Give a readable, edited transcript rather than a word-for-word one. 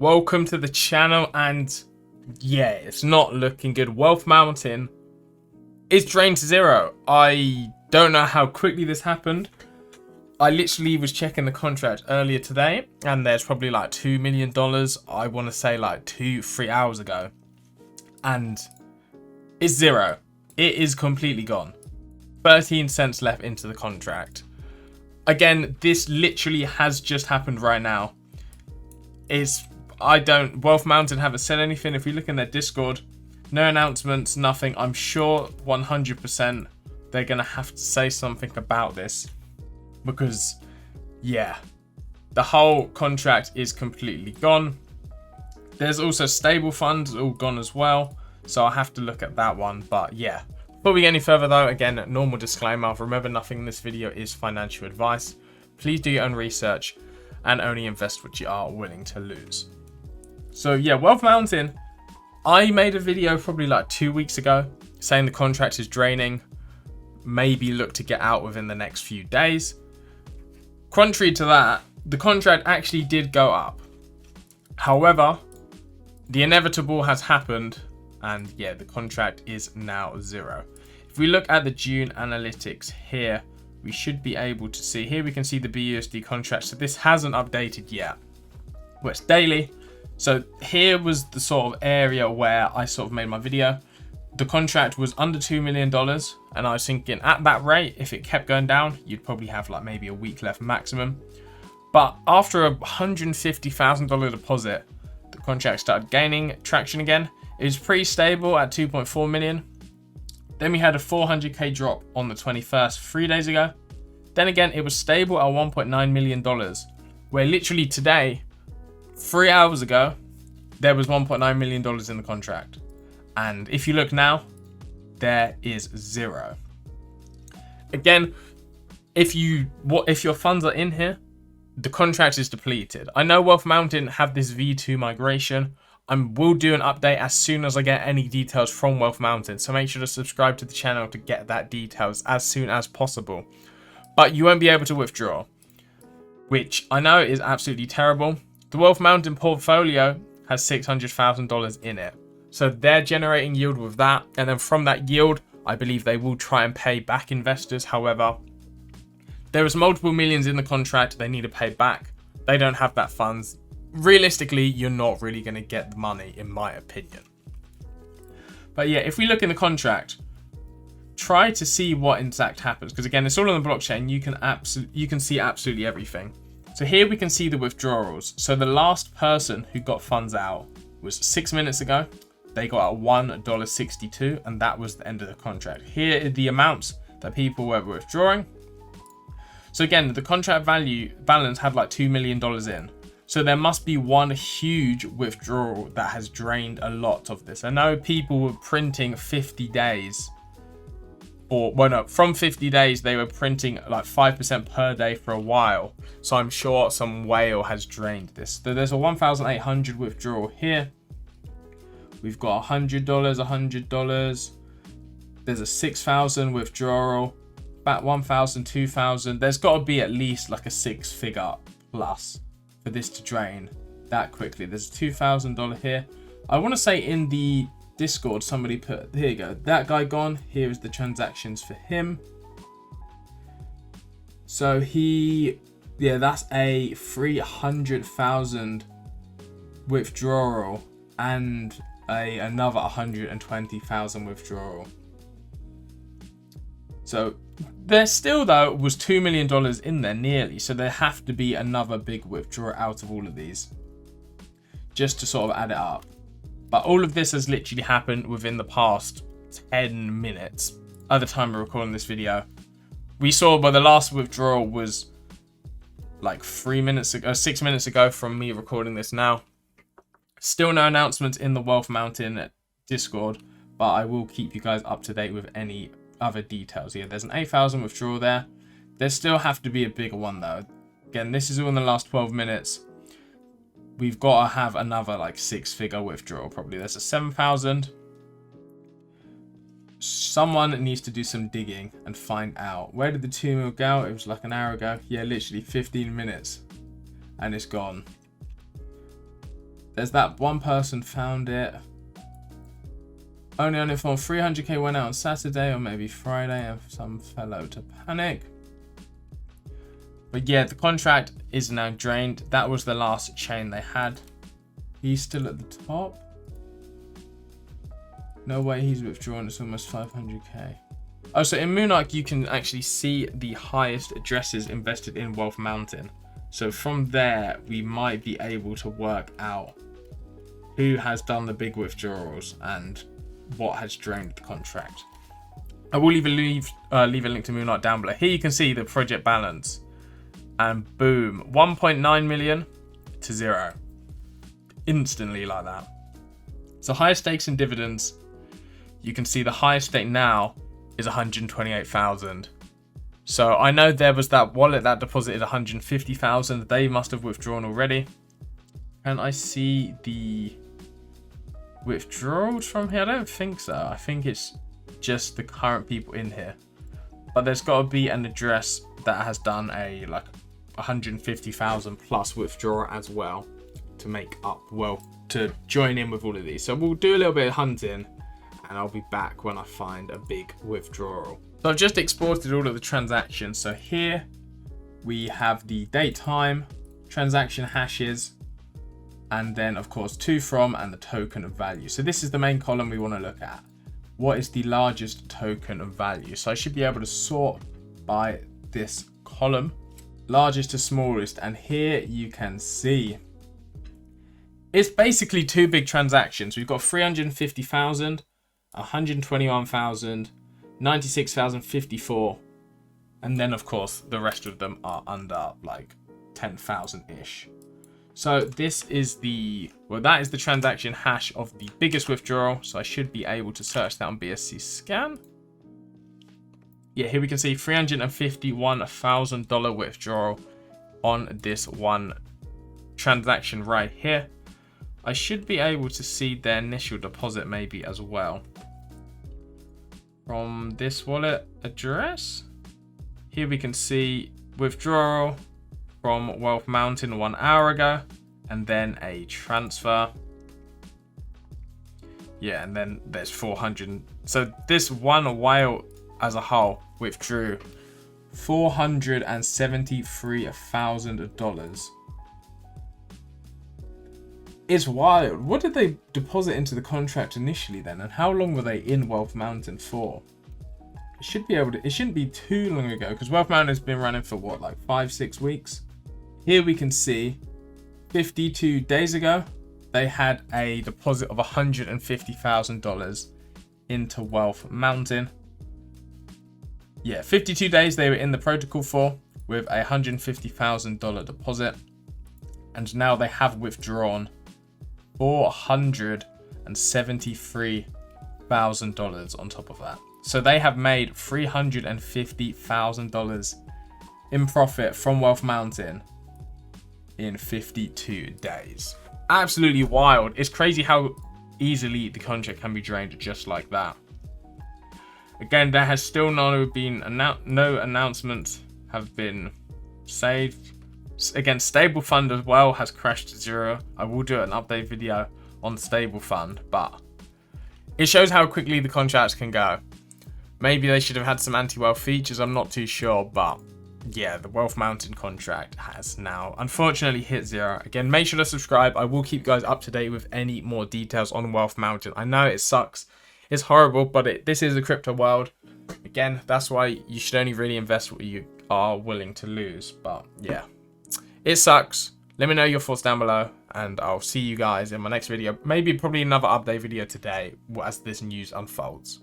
Welcome to the channel, and yeah, it's not looking good. Wealth Mountain is drained to zero. I don't know how quickly this happened. I literally was checking the contract earlier today, and there's probably like $2 million, I want to say like 2-3 hours ago, and it's zero. It is completely gone. 13 cents left into the contract. Again, this literally has just happened right now. Wealth Mountain haven't said anything. If we look in their Discord, no announcements, nothing. I'm sure 100% they're going to have to say something about this, because yeah, the whole contract is completely gone. There's also stable funds all gone as well, so I'll have to look at that one. But yeah, before we get any further though, again, normal disclaimer, remember nothing in this video is financial advice. Please do your own research and only invest what you are willing to lose. So yeah, Wealth Mountain, I made a video probably like 2 weeks ago saying the contract is draining, maybe look to get out within the next few days. Contrary to that, the contract actually did go up. However, the inevitable has happened, and yeah, the contract is now zero. If we look at the June analytics here, we should be able to see, here we can see the BUSD contract. So this hasn't updated yet. Well, it's daily. So here was the sort of area where I sort of made my video. The contract was under $2 million. And I was thinking at that rate, if it kept going down, you'd probably have like maybe a week left maximum. But after a $150,000 deposit, the contract started gaining traction again. It was pretty stable at 2.4 million. Then we had a 400k drop on the 21st, 3 days ago. Then again, it was stable at $1.9 million, where literally today, 3 hours ago, there was $1.9 million in the contract. And if you look now, there is zero. Again, if your funds are in here, the contract is depleted. I know Wealth Mountain have this V2 migration. I will do an update as soon as I get any details from Wealth Mountain. So make sure to subscribe to the channel to get that details as soon as possible. But you won't be able to withdraw, which I know is absolutely terrible. The Wealth Mountain portfolio has $600,000 in it. So they're generating yield with that. And then from that yield, I believe they will try and pay back investors. However, there is multiple millions in the contract they need to pay back. They don't have that funds. Realistically, you're not really going to get the money, in my opinion. But yeah, if we look in the contract, try to see what exact happens, because again, it's all on the blockchain. You can see absolutely everything. So here we can see the withdrawals. So the last person who got funds out was 6 minutes ago. They got out $1.62, and that was the end of the contract. Here are the amounts that people were withdrawing. So again, the contract balance had like $2 million in. So there must be one huge withdrawal that has drained a lot of this. I know people were printing 50 days. From 50 days, they were printing like 5% per day for a while. So I'm sure some whale has drained this. So there's a 1,800 withdrawal here. We've got $100. There's a 6,000 withdrawal. About 1,000, 2,000. There's got to be at least like a 6-figure plus for this to drain that quickly. There's a $2,000 here. I want to say in the Discord, somebody put, here you go, that guy gone. Here is the transactions for him. So that's a 300,000 withdrawal and another 120,000 withdrawal. So there still though was $2 million in there nearly. So there have to be another big withdrawal out of all of these, just to sort of add it up. But all of this has literally happened within the past 10 minutes at the time of recording this video. We saw, but the last withdrawal was like 6 minutes ago from me recording this now. Still no announcements in the Wealth Mountain Discord, but I will keep you guys up to date with any other details. Yeah, there's an 8,000 withdrawal there. There still have to be a bigger one though. Again, this is all in the last 12 minutes. We've got to have another like 6-figure withdrawal probably. There's a 7,000. Someone needs to do some digging and find out. Where did the 2 mil go? It was like an hour ago. Yeah, literally 15 minutes. And it's gone. There's that one person found it. Only on it for 300k went out on Saturday or maybe Friday and some fellow to panic. But yeah, the contract is now drained. That was the last chain they had. He's still at the top. No way he's withdrawn. It's almost 500k. Oh, so in Moonarch, you can actually see the highest addresses invested in Wealth Mountain. So from there, we might be able to work out who has done the big withdrawals and what has drained the contract. I will leave a link to Moonarch down below. Here you can see the project balance. And boom, 1.9 million to 0. Instantly like that. So higher stakes and dividends. You can see the highest stake now is 128,000. So I know there was that wallet that deposited 150,000. They must have withdrawn already. And I see the withdrawals from here. I don't think so. I think it's just the current people in here. But there's got to be an address that has done a like 150,000 plus withdrawal as well to make up, well, to join in with all of these. So we'll do a little bit of hunting and I'll be back when I find a big withdrawal. So I've just exported all of the transactions. So here we have the date, time, transaction hashes, and then of course to from and the token of value. So this is the main column we want to look at. What is the largest token of value? So I should be able to sort by this column, largest to smallest, and here you can see it's basically two big transactions. We've got 350,000, 121,000, 96,054, and then of course the rest of them are under like 10,000 ish. So this is the, well, that is the transaction hash of the biggest withdrawal. So I should be able to search that on BSC scan. Yeah, here we can see $351,000 withdrawal on this one transaction right here. I should be able to see their initial deposit maybe as well from this wallet address. Here we can see withdrawal from Wealth Mountain 1 hour ago, and then a transfer. Yeah, and then there's 400. So this one whale as a whole withdrew $473,000. It's wild. What did they deposit into the contract initially then, and how long were they in Wealth Mountain for? It should be able to, it shouldn't be too long ago, because Wealth Mountain has been running for what, like 5-6 weeks. Here we can see 52 days ago they had a deposit of $150,000 into Wealth Mountain. Yeah, 52 days they were in the protocol for with a $150,000 deposit, and now they have withdrawn $473,000 on top of that. So they have made $350,000 in profit from Wealth Mountain in 52 days. Absolutely wild. It's crazy how easily the contract can be drained just like that. Again, there has still not been no announcements have been saved. Again, Stable Fund as well has crashed to 0. I will do an update video on Stable Fund, but it shows how quickly the contracts can go. Maybe they should have had some anti-wealth features, I'm not too sure, but yeah, the Wealth Mountain contract has now unfortunately hit 0. Again, make sure to subscribe. I will keep you guys up to date with any more details on Wealth Mountain. I know it sucks, it's horrible, but this is a crypto world. Again, that's why you should only really invest what you are willing to lose. But yeah, it sucks. Let me know your thoughts down below, and I'll see you guys in my next video. Maybe probably another update video today as this news unfolds.